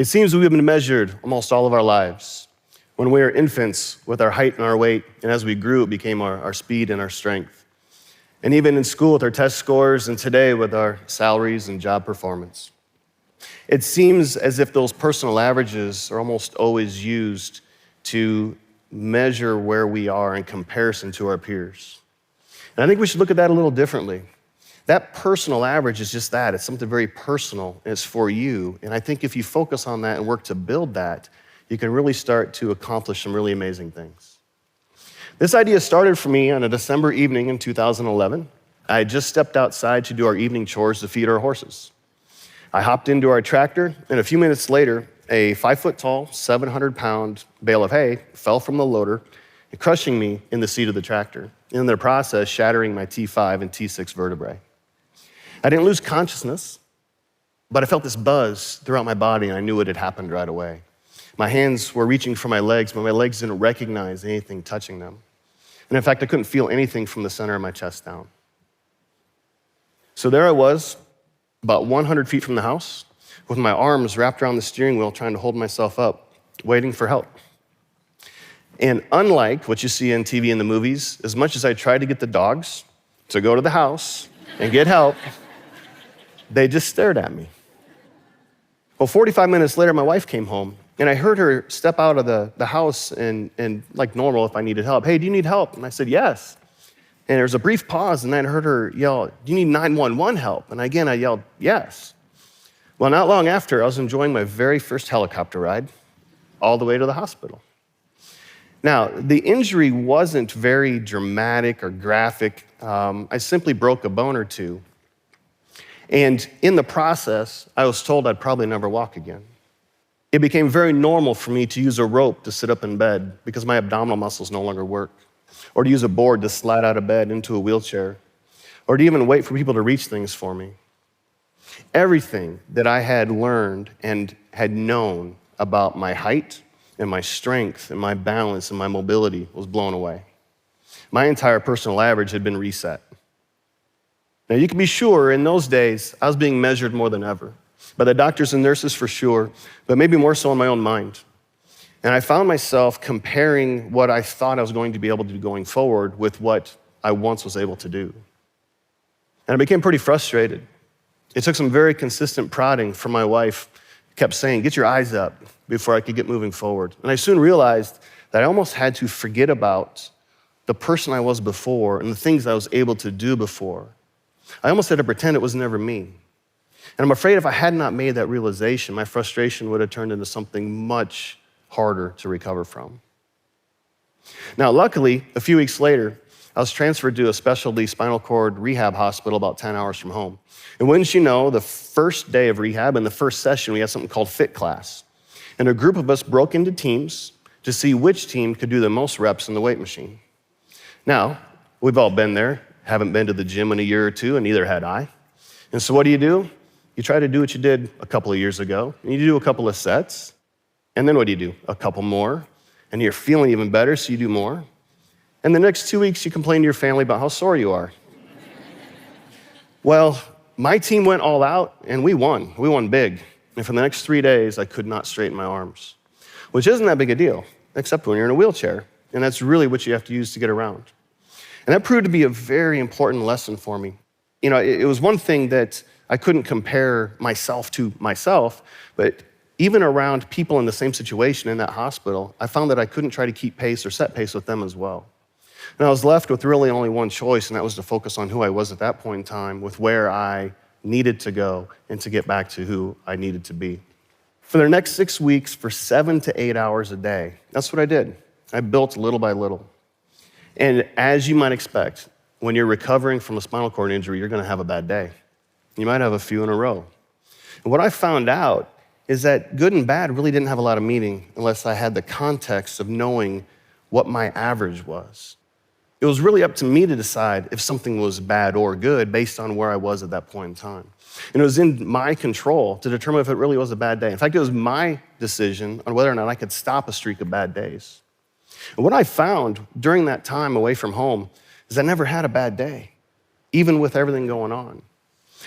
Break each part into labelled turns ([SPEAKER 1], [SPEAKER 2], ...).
[SPEAKER 1] It seems we have been measured almost all of our lives. When we were infants with our height and our weight, and as we grew, it became our speed and our strength. And even in school with our test scores, and today with our salaries and job performance. It seems as if those personal averages are almost always used to measure where we are in comparison to our peers. And I think we should look at that a little differently. That personal average is just that. It's something very personal, and it's for you. And I think if you focus on that and work to build that, you can really start to accomplish some really amazing things. This idea started for me on a December evening in 2011. I had just stepped outside to do our evening chores to feed our horses. I hopped into our tractor, and a few minutes later, a 5-foot-tall, 700-pound bale of hay fell from the loader, crushing me in the seat of the tractor, in the process shattering my T5 and T6 vertebrae. I didn't lose consciousness, but I felt this buzz throughout my body, and I knew it had happened right away. My hands were reaching for my legs, but my legs didn't recognize anything touching them. And in fact, I couldn't feel anything from the center of my chest down. So there I was, about 100 feet from the house, with my arms wrapped around the steering wheel, trying to hold myself up, waiting for help. And unlike what you see on TV and the movies, as much as I tried to get the dogs to go to the house and get help, they just stared at me. Well, 45 minutes later, my wife came home, and I heard her step out of the house and like normal, if I needed help, "Hey, do you need help?" And I said, "Yes." And there was a brief pause, and then I heard her yell, "Do you need 911 help?" And again, I yelled, "Yes." Well, not long after, I was enjoying my very first helicopter ride all the way to the hospital. Now, the injury wasn't very dramatic or graphic. I simply broke a bone or two. And in the process, I was told I'd probably never walk again. It became very normal for me to use a rope to sit up in bed because my abdominal muscles no longer work, or to use a board to slide out of bed into a wheelchair, or to even wait for people to reach things for me. Everything that I had learned and had known about my height and my strength and my balance and my mobility was blown away. My entire personal average had been reset. Now, you can be sure in those days, I was being measured more than ever, by the doctors and nurses for sure, but maybe more so in my own mind. And I found myself comparing what I thought I was going to be able to do going forward with what I once was able to do. And I became pretty frustrated. It took some very consistent prodding from my wife, who kept saying, "Get your eyes up," before I could get moving forward. And I soon realized that I almost had to forget about the person I was before and the things I was able to do before. I almost had to pretend it was never me. And I'm afraid if I had not made that realization, my frustration would have turned into something much harder to recover from. Now, luckily, a few weeks later, I was transferred to a specialty spinal cord rehab hospital about 10 hours from home. And wouldn't you know, the first day of rehab, in the first session, we had something called Fit Class. And a group of us broke into teams to see which team could do the most reps in the weight machine. Now, we've all been there, haven't been to the gym in a year or two, and neither had I. And so what do? You try to do what you did a couple of years ago, and you do a couple of sets, and then what do? A couple more, and you're feeling even better, so you do more. And the next 2 weeks, you complain to your family about how sore you are. Well, my team went all out, and we won. We won big. And for the next 3 days, I could not straighten my arms, which isn't that big a deal, except when you're in a wheelchair, and that's really what you have to use to get around. And that proved to be a very important lesson for me. You know, it was one thing that I couldn't compare myself to myself, but even around people in the same situation in that hospital, I found that I couldn't try to keep pace or set pace with them as well. And I was left with really only one choice, and that was to focus on who I was at that point in time, with where I needed to go, and to get back to who I needed to be. For the next 6 weeks, for 7 to 8 hours a day, that's what I did. I built little by little. And as you might expect, when you're recovering from a spinal cord injury, you're gonna have a bad day. You might have a few in a row. And what I found out is that good and bad really didn't have a lot of meaning unless I had the context of knowing what my average was. It was really up to me to decide if something was bad or good based on where I was at that point in time. And it was in my control to determine if it really was a bad day. In fact, it was my decision on whether or not I could stop a streak of bad days. And what I found during that time away from home is I never had a bad day, even with everything going on.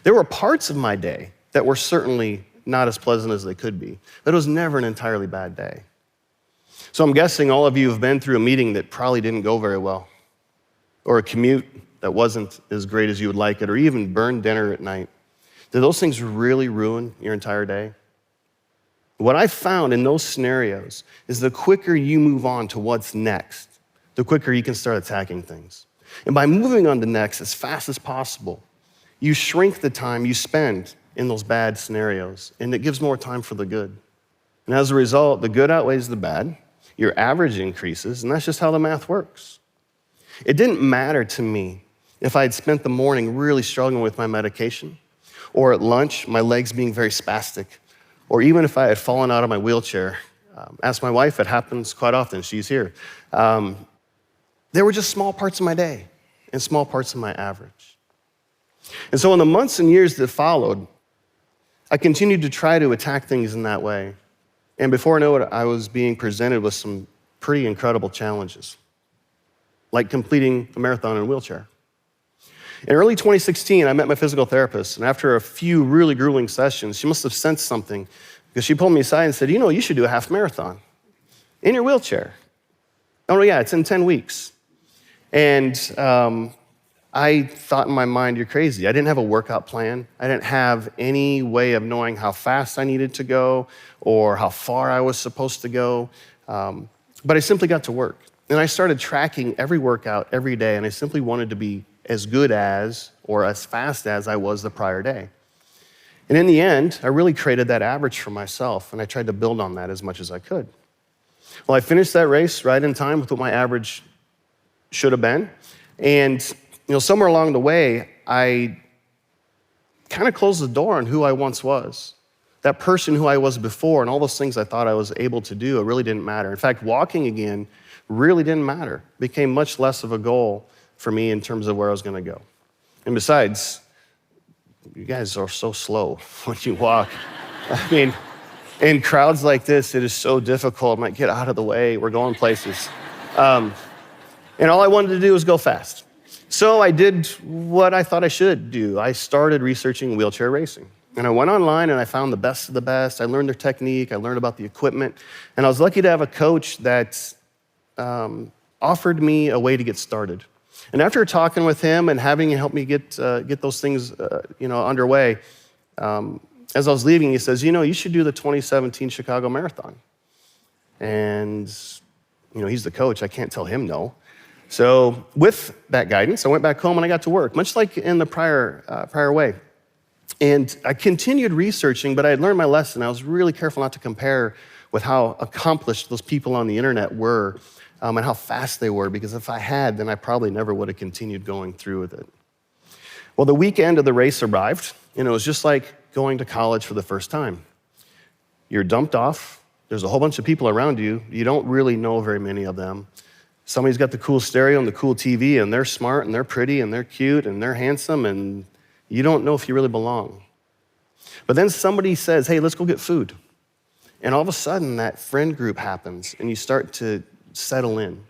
[SPEAKER 1] There were parts of my day that were certainly not as pleasant as they could be. But it was never an entirely bad day. So I'm guessing all of you have been through a meeting that probably didn't go very well, or a commute that wasn't as great as you would like it, or even burned dinner at night. Did those things really ruin your entire day? What I found in those scenarios is the quicker you move on to what's next, the quicker you can start attacking things. And by moving on to next as fast as possible, you shrink the time you spend in those bad scenarios, and it gives more time for the good. And as a result, the good outweighs the bad, your average increases, and that's just how the math works. It didn't matter to me if I had spent the morning really struggling with my medication, or at lunch, my legs being very spastic, or even if I had fallen out of my wheelchair. Ask my wife, it happens quite often, she's here. There were just small parts of my day and small parts of my average. And so in the months and years that followed, I continued to try to attack things in that way. And before I know it, I was being presented with some pretty incredible challenges, like completing a marathon in a wheelchair. In early 2016, I met my physical therapist, and after a few really grueling sessions, she must have sensed something, because she pulled me aside and said, you should do a half marathon in your wheelchair. Oh, yeah, it's in 10 weeks. And I thought in my mind, you're crazy. I didn't have a workout plan. I didn't have any way of knowing how fast I needed to go or how far I was supposed to go. But I simply got to work. And I started tracking every workout every day, and I simply wanted to be as good as or as fast as I was the prior day. And in the end, I really created that average for myself, and I tried to build on that as much as I could. Well, I finished that race right in time with what my average should have been. And somewhere along the way, I kind of closed the door on who I once was. That person who I was before and all those things I thought I was able to do, it really didn't matter. In fact, walking again really didn't matter. It became much less of a goal for me in terms of where I was going to go. And besides, you guys are so slow when you walk. I mean, in crowds like this, it is so difficult. I'm like, get out of the way. We're going places. And all I wanted to do was go fast. So I did what I thought I should do. I started researching wheelchair racing. And I went online and I found the best of the best. I learned their technique. I learned about the equipment. And I was lucky to have a coach that offered me a way to get started. And after talking with him and having him help me get those things underway, as I was leaving, he says, you should do the 2017 Chicago Marathon. And, he's the coach. I can't tell him no. So with that guidance, I went back home and I got to work, much like in the prior way. And I continued researching, but I had learned my lesson. I was really careful not to compare with how accomplished those people on the internet were and how fast they were, because if I had, then I probably never would have continued going through with it. Well, the weekend of the race arrived, and it was just like going to college for the first time. You're dumped off. There's a whole bunch of people around you. You don't really know very many of them. Somebody's got the cool stereo and the cool TV, and they're smart, and they're pretty, and they're cute, and they're handsome, and you don't know if you really belong. But then somebody says, hey, let's go get food. And all of a sudden, that friend group happens, and you start to settle in.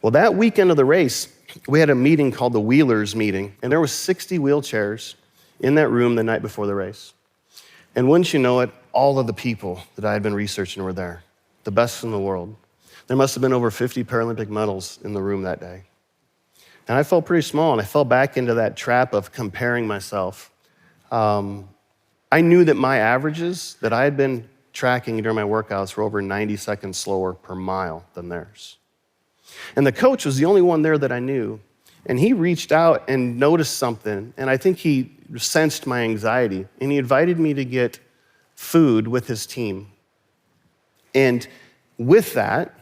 [SPEAKER 1] Well, that weekend of the race, we had a meeting called the Wheelers meeting, and there were 60 wheelchairs in that room the night before the race. And wouldn't you know it, all of the people that I had been researching were there, the best in the world. There must have been over 50 Paralympic medals in the room that day. And I felt pretty small, and I fell back into that trap of comparing myself. I knew that my averages that I had been tracking during my workouts were over 90 seconds slower per mile than theirs. And the coach was the only one there that I knew, and he reached out and noticed something, and I think he sensed my anxiety, and he invited me to get food with his team. And with that,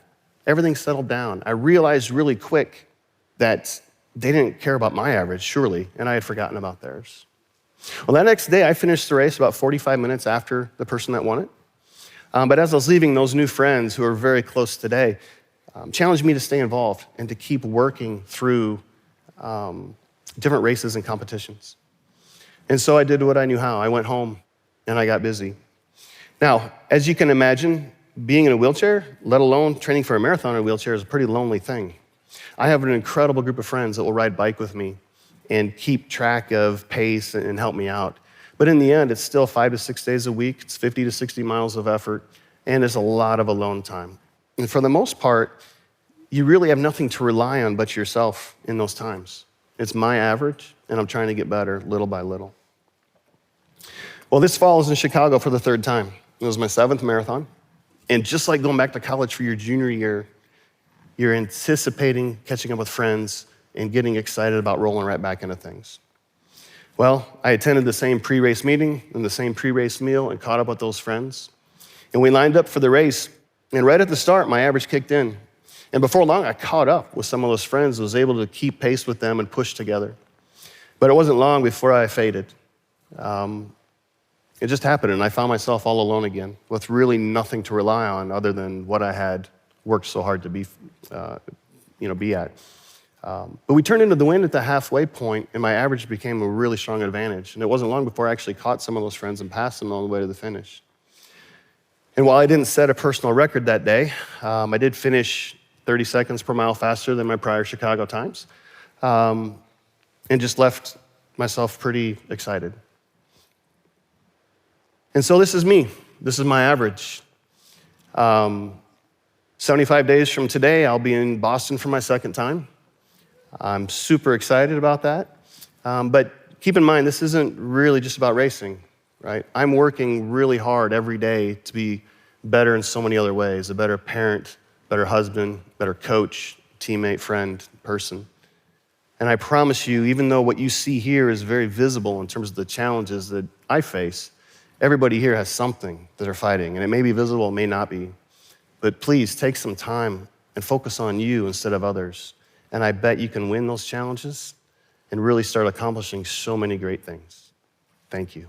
[SPEAKER 1] everything settled down. I realized really quick that they didn't care about my average, surely, and I had forgotten about theirs. Well, that next day, I finished the race about 45 minutes after the person that won it. But as I was leaving, those new friends who are very close today challenged me to stay involved and to keep working through different races and competitions. And so I did what I knew how. I went home and I got busy. Now, as you can imagine, being in a wheelchair, let alone training for a marathon in a wheelchair, is a pretty lonely thing. I have an incredible group of friends that will ride bike with me and keep track of pace and help me out. But in the end, it's still 5 to 6 days a week. It's 50 to 60 miles of effort, and it's a lot of alone time. And for the most part, you really have nothing to rely on but yourself in those times. It's my average, and I'm trying to get better little by little. Well, this fall I was in Chicago for the third time. It was my 7th marathon. And just like going back to college for your junior year, you're anticipating catching up with friends and getting excited about rolling right back into things. Well, I attended the same pre-race meeting and the same pre-race meal and caught up with those friends. And we lined up for the race. And right at the start, my average kicked in. And before long, I caught up with some of those friends, was able to keep pace with them and push together. But it wasn't long before I faded. It just happened, and I found myself all alone again with really nothing to rely on other than what I had worked so hard to be at. But we turned into the wind at the halfway point, and my average became a really strong advantage. And it wasn't long before I actually caught some of those friends and passed them all the way to the finish. And while I didn't set a personal record that day, I did finish 30 seconds per mile faster than my prior Chicago times, and just left myself pretty excited. And so this is me. This is my average. 75 days from today, I'll be in Boston for my second time. I'm super excited about that. But keep in mind, this isn't really just about racing, right? I'm working really hard every day to be better in so many other ways, a better parent, better husband, better coach, teammate, friend, person. And I promise you, even though what you see here is very visible in terms of the challenges that I face, everybody here has something that they're fighting, and it may be visible, it may not be. But please take some time and focus on you instead of others. And I bet you can win those challenges and really start accomplishing so many great things. Thank you.